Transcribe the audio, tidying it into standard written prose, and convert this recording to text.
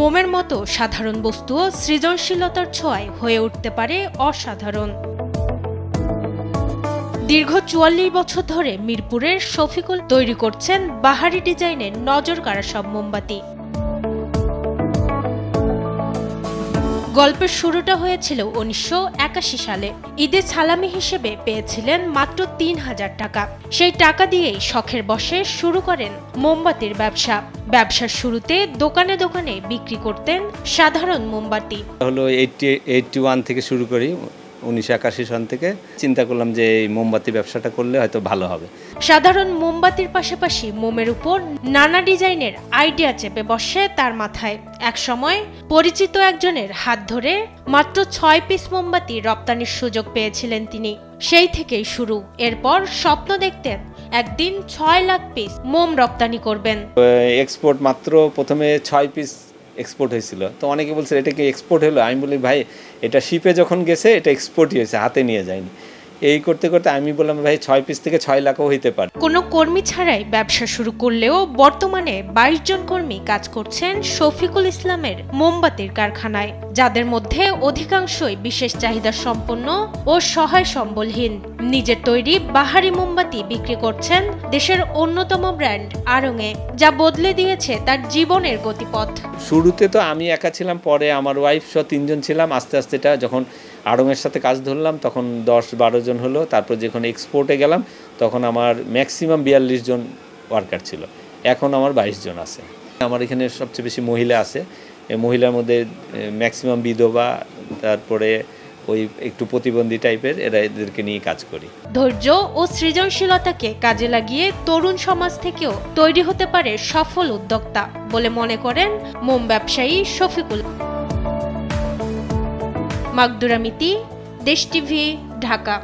মোমের মতো সাধারণ বস্তুও সৃজনশীলতার ছোঁয়ায় হয়ে উঠতে পারে অসাধারণ। দীর্ঘ ৪৪ বছর ধরে মিরপুরের শফিকুল তৈরি করছেন বাহারি ডিজাইনের নজরকাড়া সব মোমবাতি। গল্পের শুরুটা হয়েছিল ১৯৮১ সালে। ঈদে সালামি হিসেবে পেয়েছিলেন মাত্র ৩,০০০ টাকা। সেই টাকা দিয়েই শখের বশে শুরু করেন মোমবাতির ব্যবসা। ব্যবসার শুরুতে দোকানে দোকানে বিক্রি করতেন সাধারণ মোমবাতি। হলো 81 থেকে শুরু করি, ১৯৮১ সন থেকে চিন্তা করলাম যে এই মোমবাতি ব্যবসাটা করলে হয়তো ভালো হবে। সাধারণ মোমবাতির পাশাপাশি মোমের উপর নানা ডিজাইনের আইডিয়া চেপে বসে তার মাথায়। একসময় পরিচিত একজনের হাত ধরে মাত্র ৬ পিস মোমবাতি রপ্তানির সুযোগ পেয়েছিলেন তিনি। সেই থেকেই শুরু। এরপর স্বপ্ন দেখতেন একদিন ৬ লাখ পিস মোম রপ্তানি করবেন। এক্সপোর্ট মাত্র প্রথমে ৬ পিস এক্সপোর্ট হয়েছিল। তো অনেকে বলছে এটা কি এক্সপোর্ট হলো? আমি বলি ভাই এটা শিপে যখন গেছে এটা এক্সপোর্টই হয়েছে, হাতে নিয়ে যায়নি। এই করতে করতে আমি বললাম ভাই ৬ পিস থেকে ৬ লাখও হইতে পারে। কোনো কর্মী ছাড়াই ব্যবসা শুরু করলেও বর্তমানে ২২ জন কর্মী কাজ করছেন শফিকুল ইসলামের মোমবাতির কারখানায়, যাদের মধ্যে অধিকাংশই বিশেষ চাহিদা সম্পন্ন ও সহায় সম্বলহীন। নিজের তৈরি বাহারি মোমবাতি বিক্রি করছেন দেশের অন্যতম ব্র্যান্ড আড়ং-এ, যা বদলে দিয়েছে তার জীবনের গতিপথ। শুরুতে তো আমি একা ছিলাম, পরে আমার ওয়াইফ সহ ৩ জন ছিলাম। আস্তে আস্তে এটা যখন আড়ং-এর সাথে কাজ ধরলাম তখন ১০-১২ জন হলো। তারপর যখন এক্সপোর্টে গেলাম তখন আমার ম্যাক্সিমাম ৪২ জন ওয়ার্কার ছিল। এখন আমার ২২ জন আছে। আমার এখানে সবচেয়ে বেশি মহিলা আছে। এই মহিলার মধ্যে ম্যাক্সিমাম বিধবা, তারপরে ওই একটু প্রতিবন্ধী টাইপের, এদেরকে নিয়ে কাজ করি। ধৈর্য ও সৃজনশীলতাকে কাজে লাগিয়ে তরুণ সমাজ থেকেও তৈরি হতে পারে সফল উদ্যোক্তা বলে মনে করেন মোম ব্যবসায়ী শফিকুল। মাকদুরা মিতি, দেশ টিভি, ঢাকা।